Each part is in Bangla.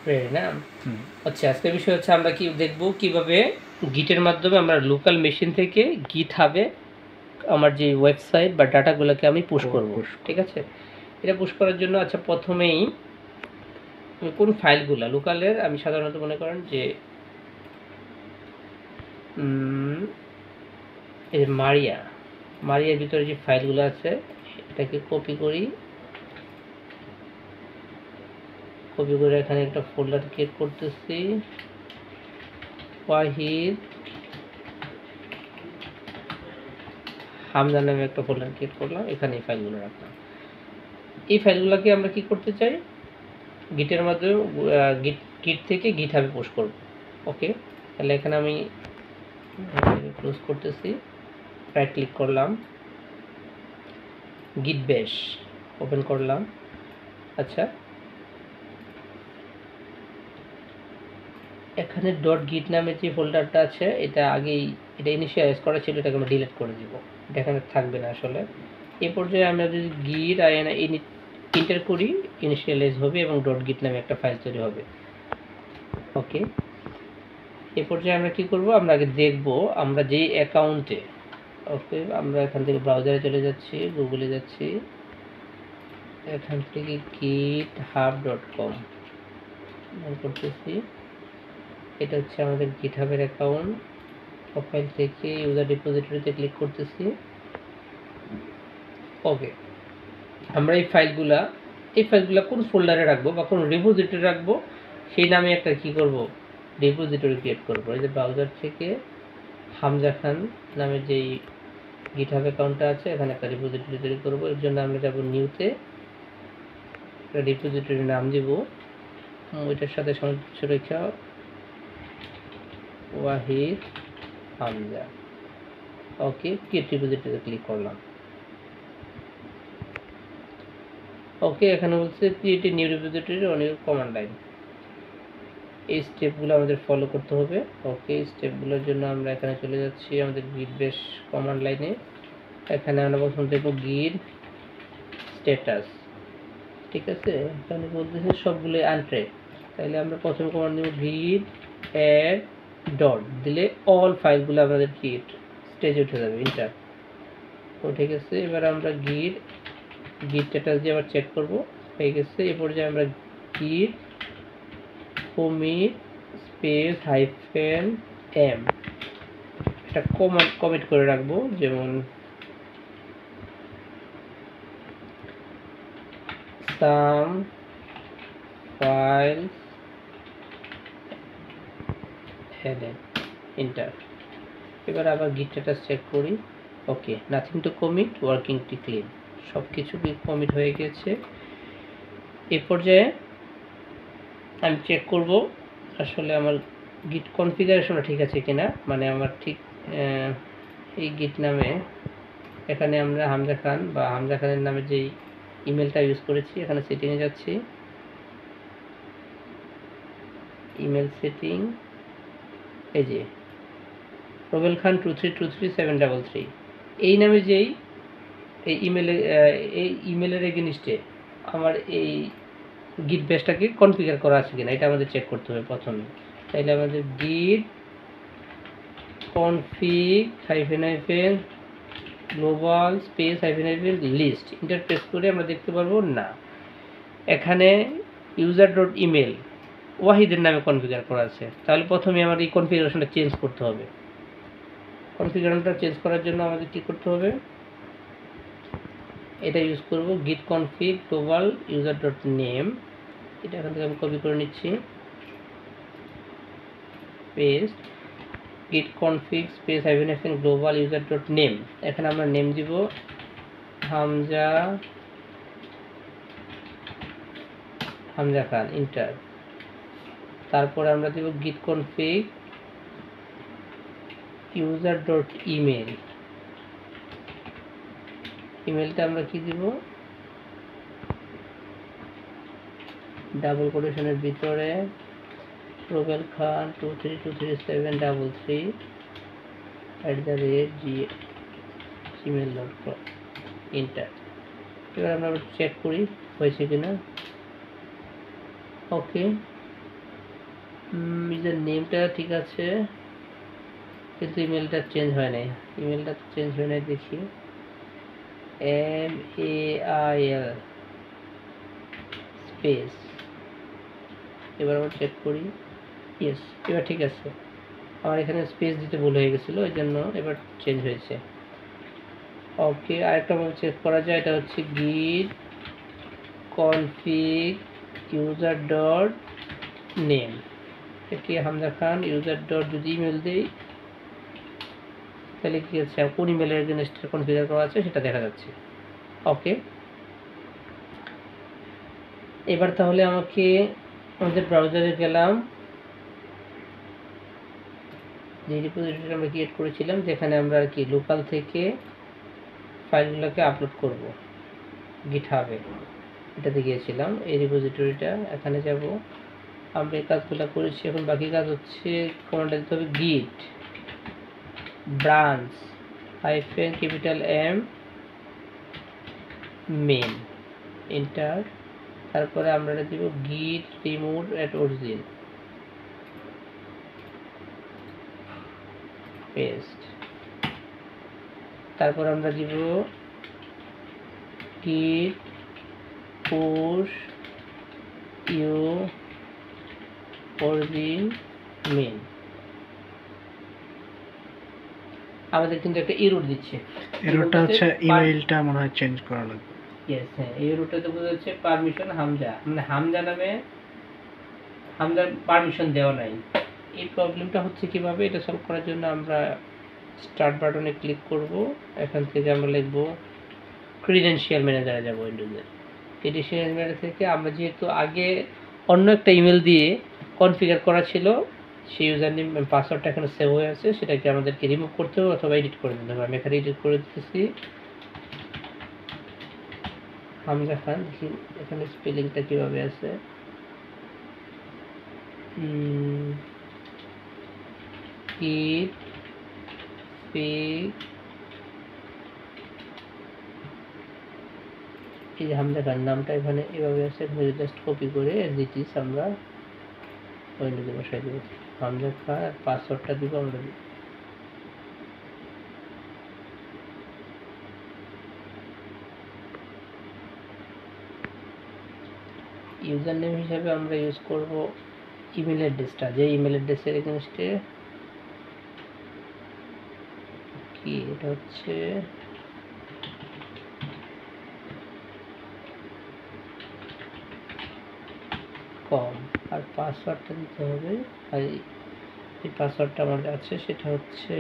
রেডি না? আচ্ছা, আজকের বিষয় হচ্ছে আমরা কি দেখব কিভাবে গিটের মাধ্যমে আমরা লোকাল মেশিন থেকে গিটহাবে আমার যে ওয়েবসাইট বা ডাটাগুলোকে আমি পুশ করব। ঠিক আছে, এটা পুশ করার জন্য আচ্ছা প্রথমেই কোন ফাইলগুলো লোকালের আমি সাধারণত মনে করেন যে এই মারিয়ার ভিতরে যে ফাইলগুলো আছে এটাকে কপি করে এখানে একটা ফোল্ডার ক্রিয়েট করতেছি। ওয়াহিদ হামজা নামে একটা ফোল্ডার ক্রিয়েট করলাম, এখানে এই ফাইলগুলো রাখলাম। এই ফাইলগুলোকে আমরা কি করতে চাই, গিটের মাধ্যমে গিট থেকে গিটহাবে পোস্ট করব। ওকে, তাহলে এখানে আমি ক্লোজ করতেছি, রাইট ক্লিক করলাম, গিট ব্যাশ ওপেন করলাম। আচ্ছা, এখানে ডট গিট নামে যে ফোল্ডারটা আছে এটা ইনিশিয়ালাইজ করা ছিল, এটাকে আমরা ডিলিট করে দিব, এটা এখানে থাকবে না আসলে। এই পর্যায়ে আমরা যদি গিট এন্টার করি ইনিশিয়ালাইজ হবে এবং ডট গিট নামে একটা ফাইল তৈরি হবে। ওকে, এই পর্যায়ে আমরা কি করব, আমরা আগে দেখব আমরা যেই অ্যাকাউন্টে, ওকে আমরা এখান থেকে ব্রাউজারে চলে যাচ্ছি, গুগলে যাচ্ছি, এখান থেকে github.com করতেছি। এটা হচ্ছে আমাদের গিটহাবের অ্যাকাউন্ট। প্রোফাইল থেকে ইউজার ডিপোজিটরিতে ক্লিক করতেছি। ওকে, আমরা এই ফাইলগুলা কোন ফোল্ডারে রাখবো বা কোন রিপোজিটরি রাখবো সেই নামে একটা কি করব, রিপোজিটরি ক্রিয়েট করব। এই যে ব্রাউজার থেকে হামজা খান নামে যেই গিটহাব অ্যাকাউন্টটা আছে এখানে একটা রিপোজিটরি তৈরি করব। এর জন্য আমরা যাব নিউতে, একটা রিপোজিটরির নাম দিব, ওইটার সাথে সংযুক্ত রেখা ওয়াহিদ হামজা। ওকে, ক্রিয়েট রিপোজিটরিতে ক্লিক করলাম। ওকে, এখানে বলছে create a new repository on your command line. এই স্টেপগুলো আমাদের ফলো করতে হবে। ওকে, স্টেপগুলোর জন্য আমরা এখানে চলে যাচ্ছি আমাদের গিট বেশ কমান্ড লাইনে। এখানে আমরা প্রথম দেখব গিট স্ট্যাটাস। ঠিক আছে, এখানে বলতেছে সবগুলো আনট্রেড, তাহলে আমরা প্রথম কমান্ড দেব গিট অ্যাড ডট, দিলে অল ফাইলগুলো আমাদের গিট স্টেজে উঠে যাবে, ইন্টার। তো ঠিক আছে, এবার আমরা গিট স্ট্যাটাস দিয়ে আবার চেক করব, হয়ে গেছে। এ পর্যায়ে আমরা গিট কমিট স্পেস হাইফেন এম এটা কমিট করে রাখবো, যেমন সাম ফাইলস হেডেন, ইন্টার। এবার আবার গিট স্ট্যাটাস চেক করি। Okay, nothing to commit, working to clean, সব কিছু কমিট হয়ে গেছে। এই পর্যায়ে আমি চেক করব আসলে আমার গিট কনফিগারেশনটা ঠিক আছে কিনা, মানে আমার ঠিক এই গিট নামে এখানে আমরা হামজা খান বা হামজা খানের নামে যেই ইমেলটা ইউজ করেছি এখানে সেটিংয়ে যাচ্ছি, ইমেল সেটিং, এই যে রবেল খান 2323733 এই নামে যেই এই ইমেলের এগেনিস্টে আমার এই গিট বেসটাকে কনফিগার করা আছে কিনা এটা আমাদের চেক করতে হবে প্রথমে। তাইলে আমাদের git config hyphen global space hyphen list enter press করে আমরা দেখতে পারবো না, এখানে ইউজার ডট ইমেল ওয়াহিদের নামে কনফিগার করা আছে। তাহলে প্রথমে আমার এই কনফিগারেশনটা চেঞ্জ করতে হবে। কনফিগারেশনটা চেঞ্জ করার জন্য আমাদের কী করতে হবে, এটা ইউজ করব গিট config global user dot name, এটা এখান থেকে আমি কপি করে নিচ্ছি, paste, git config space hyphen global user dot name, এখানে আমরা নেম দিব হামজা খান, ইন্টার। তারপরে আমরা দিব git config user dot email, ইমেলটা আমরা কি দিব, ডাবল কোটেশনের ভিতরে রবেল খান 2323733@gmail.com, ইন্টার। এবার আমরা চেক করি হয়েছে কিনা। ওকে, ইউজার নেমটা ঠিক আছে, কিন্তু ইমেলটা চেঞ্জ হয় নাই। ইমেলটা চেঞ্জ হয় নাই, দেখি MAIL স্পেস। এবার আমরা চেক করি, ইয়েস এবার ঠিক আছে। আমার এখানে স্পেস দিতে ভুল হয়ে গেছিলো, ওই জন্য এবার চেঞ্জ হয়েছে। ওকে, আরেকটা চেক করা যায়, এটা হচ্ছে git config user dot name। এটি হামজা খান ইউজার ডট যদি ইমেল দিই তাহলে কি হচ্ছে, কোন ইমেলের এগেইনস্টে কনফিগার করা আছে সেটা দেখা যাচ্ছে। ওকে, এবার তাহলে আমাকে আমাদের ব্রাউজারে গেলাম, যে রিপোজিটরি আমরা ক্রিয়েট করেছিলাম, যেখানে আমরা আর কি লোকাল থেকে ফাইলগুলোকে আপলোড করব গিটহাবে, এটাতে গিয়েছিলাম। এই রিপোজিটরিটা, এখানে যাব, আমরা এই কাজগুলো করেছি। এখন বাকি কাজ হচ্ছে কমান্ডটা দিতে হবে git branch -M main enter. তারপরে আমরা দিব git remove at origin paste. তারপর আমরা দিব git push u origin main। আমাদের কিন্তু একটা এরর দিচ্ছে, এররটা হচ্ছে ইমেইলটা মনে হয় চেঞ্জ করা লাগবে। ইয়েস, হ্যাঁ, এই এররটাতে বোঝা যাচ্ছে পারমিশন হামজা, মানে হামজা নামে হামজার পারমিশন দেওয়া নাই। এই প্রবলেমটা হচ্ছে কিভাবে, এটা সলভ করার জন্য আমরা স্টার্ট বাটনে ক্লিক করব। এখান থেকে আমরা লিখব ক্রিডেনশিয়াল ম্যানেজারে যাব, উইন্ডোজের ক্রিডেনশিয়াল ম্যানেজার থেকে আমরা যেহেতু আগে অন্য একটা ইমেল দিয়ে কনফিগার করা ছিল, সেই ইউজার নেম পাসওয়ার্ডটা এখানে সেভ হয়ে আছে, সেটাকে আমাদেরকে রিমুভ করতে হবে অথবা এডিট করে দিতে হবে। আমি এখানে এডিট করে দিতেছি হামজা খান। দেখি এখানে স্পেলিংটা কীভাবে আছে, git এই যে হামজা খান নামটা এখানে এভাবে আছে, জাস্ট কপি করে দিচ্ছি আমরা উইন্ডোজে বসাই দেবো। হামজা খান আর পাসওয়ার্ডটা দিব আমরা। ইউজার নেম হিসাবে আমরা ইউজ করব ইমেল অ্যাড্রেসটা, যে ইমেল অ্যাড্রেসের এগেইনস্টে কি এটা হচ্ছে কম, আর পাসওয়ার্ডটা দিতে হবে। আর এই পাসওয়ার্ডটা আমার আছে, সেটা হচ্ছে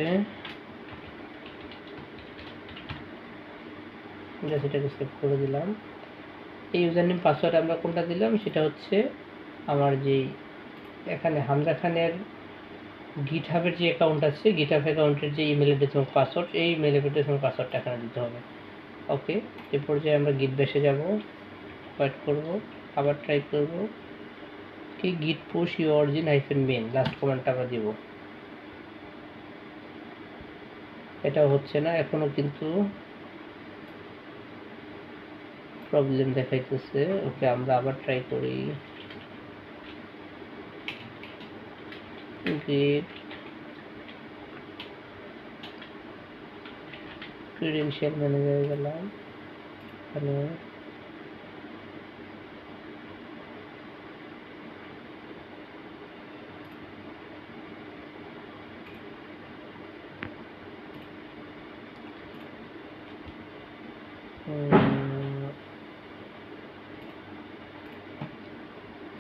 সেটাকে সেভ করে দিলাম। এই ইউজার নেম পাসওয়ার্ড আমরা কোনটা দিলাম, সেটা হচ্ছে আমার যেই এখানে হামজা খানের গিটহাবের যে অ্যাকাউন্ট আছে, গিটহাব অ্যাকাউন্টের যে ইমেল অ্যাড্রেস এবং পাসওয়ার্ড, এই ইমেল অ্যাড্রেস এবং পাসওয়ার্ডটা এখানে দিতে হবে। ওকে, এই পর্যায়ে আমরা গিট বেসে যাব, ওয়েট করব, আবার ট্রাই করব কি git push u origin -main last কমান্ডটা আমরা দিব। এটা হচ্ছে না এখনো, কিন্তু প্রবলেম দেখাইতেছে। ওকে, আমরা আবার ট্রাই করি, git credential ম্যানেজারে গেলাম, এখানে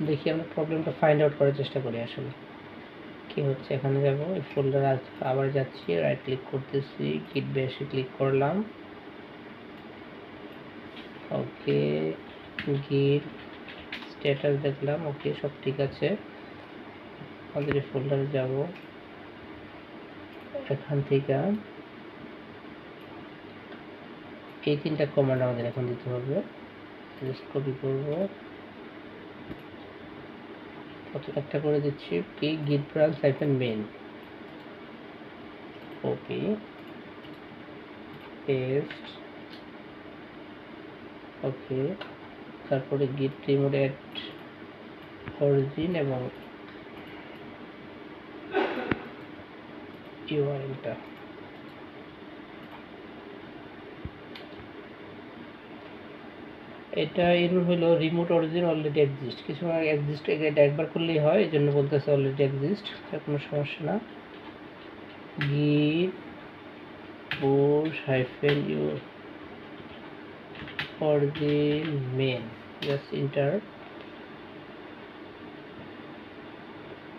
দেখি আমরা প্রবলেমটা ফাইন্ড আউট করার চেষ্টা করি আসলে কি হচ্ছে। এখানে যাব, এই ফোল্ডার আবার যাচ্ছি, রাইট ক্লিক করতেছি, git bash-এ ক্লিক করলাম। ওকে, git স্ট্যাটাস দেখলাম, ওকে সব ঠিক আছে। আমাদের এই ফোল্ডারে যাব, এখান থেকে এই তিনটা কমান্ড আমাদের এখন দিতে হবে। জাস্ট কপি করব, একটা করে দিচ্ছি, কি git branch -main, copy paste. Okay, তারপরে git remove at origin এবং ইউআরএলটা। এটা এরর হলো রিমোট অরিজিন অলরেডি এক্সিস্ট, কিছু এক্সিস্ট, এটা একবার করলেই হয়, এই জন্য বলতেছে অলরেডি এক্সিস্ট, কোনো সমস্যা না। git push -u origin main, just enter।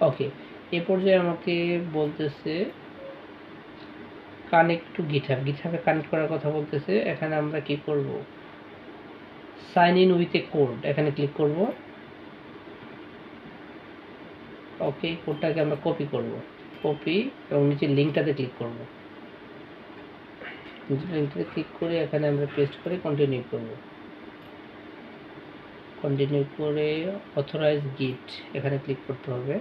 ওকে, এই পর্যায়ে আমাকে বলতেছে কানেক্ট টু গিটহাব, গিটহাবে কানেক্ট করার কথা বলতেছে। এখানে আমরা কি করব, sign in with a code, এখানে ক্লিক করব। ওকে, কোডটাকে আমরা কপি করব, কপি, এবং নিচে লিঙ্কটাতে ক্লিক করব। নিচে লিঙ্কটাতে ক্লিক করে এখানে আমরা পেস্ট করে কন্টিনিউ করব। কন্টিনিউ করে অথরাইজ গিট, এখানে ক্লিক করতে হবে।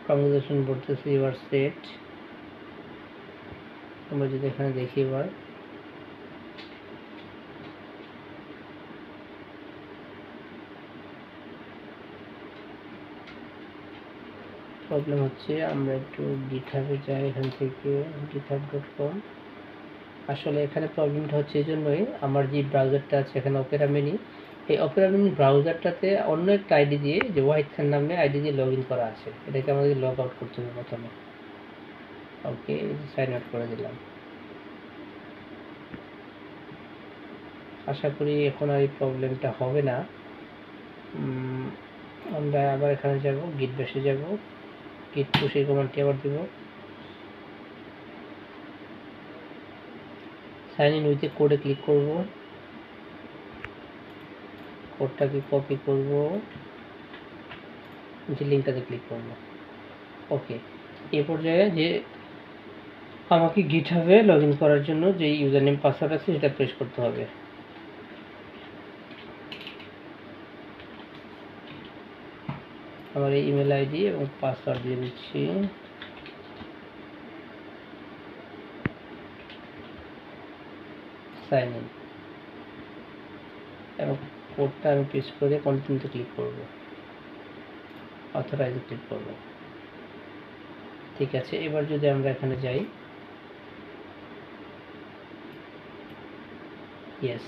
কনভারসেশন বলতেছে ইউ আর সেট। আমরা যদি এখানে দেখি, এবার প্রবলেম হচ্ছে। আমরা একটু গিটহাবে যাই, এখান থেকে github.com। আসলে এখানে প্রবলেমটা হচ্ছে এই জন্যই, আমার যে ব্রাউজারটা আছে এখানে অপেরা মিনি, এই অপেরা মিনি ব্রাউজারটাতে অন্য একটা আইডি দিয়ে, যে ওয়াহিদ খান নামে আইডি দিয়ে লগ ইন করা আছে, এটাকে আমাদের লগ আউট করতে হবে প্রথমে। ওকে, সাইন আউট করে দিলাম। আশা করি এখন আর এই প্রবলেমটা হবে না। আমরা আবার এখানে যাব, গিট বেশে যাব, গিট পুশ এই কমান্ডটি আবার দিব। সাইন ইন উইথ কোডে ক্লিক করব, কোডটাকে কপি করব, নিচে লিঙ্কটাতে ক্লিক করব। ওকে, এই পর্যায়ে যে আমাকে গিটহাবে লগ ইন করার জন্য যে ইউজার নেম পাসওয়ার্ড আছে সেটা প্রেস করতে হবে। আমার এই ইমেল আইডি এবং পাসওয়ার্ড দিয়ে দিচ্ছি। সাইন ইন, এবং কোডটা আমি পেস্ট করে কন্টিনিউতে ক্লিক করব, অথরাইজে ক্লিক করব। ঠিক আছে, এবার যদি আমরা এখানে যাই, ইয়েস,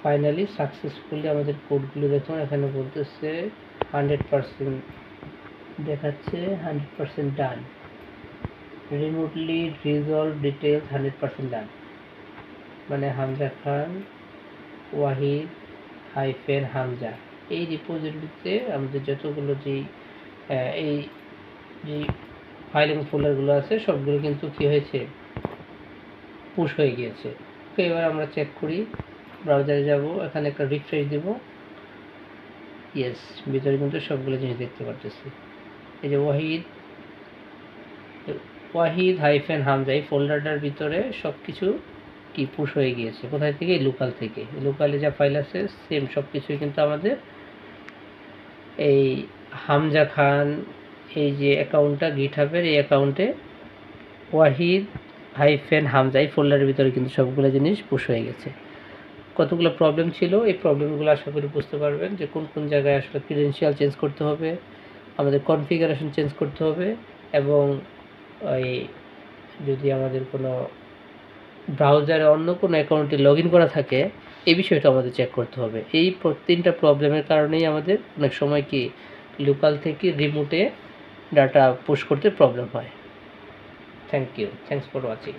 ফাইনালি সাকসেসফুলি আমাদের কোডগুলো দেখুন, এখানে বলতেছে 100% দেখাচ্ছে, 100% ডান, রিমোটলি রিজলভ ডিটেলস 100% ডান, মানে হামজা খান ওয়াহিদ হাইফেন হামজা, এই রিপোজিটরিতে আমাদের যতগুলো এই যে ফাইল এবং ফোল্ডারগুলো আছে সবগুলো কিন্তু কী হয়েছে, পুশ হয়ে গিয়েছে। তো এবার আমরা চেক করি, ব্রাউজারে যাব, এখানে একটা রিফ্রেশ দেব। ইয়েস, ভিতরে কিন্তু সবগুলো জিনিস দেখতে পারতেছি। এই যে ওয়াহিদ হাইফেন হামজা, এই ফোল্ডারটার ভিতরে সব কিছু কি পুশ হয়ে গিয়েছে। কোথায় থেকে? লোকাল থেকে। লোকালে যা ফাইল আছে সেম সব কিছুই কিন্তু আমাদের এই হামজা খান এই যে অ্যাকাউন্টটা গিটহাবের, এই অ্যাকাউন্টে ওয়াহিদ হাইফেন হামজা এই ফোল্ডারের ভিতরে কিন্তু সবগুলো জিনিস পুশ হয়ে গেছে। কতগুলো প্রবলেম ছিল, এই প্রবলেমগুলো আশা করি বুঝতে পারবেন যে কোন কোন জায়গায় আসলে ক্রিডেনশিয়াল চেঞ্জ করতে হবে, আমাদের কনফিগারেশন চেঞ্জ করতে হবে, এবং ওই যদি আমাদের কোনো ব্রাউজারে অন্য কোনো অ্যাকাউন্টে লগ ইন করা থাকে এই বিষয়টা আমাদের চেক করতে হবে। এই তিনটা প্রবলেমের কারণেই আমাদের অনেক সময় কি লোকাল থেকে রিমোটে ডাটা পুশ করতে প্রবলেম হয়। Thank you, thanks for watching.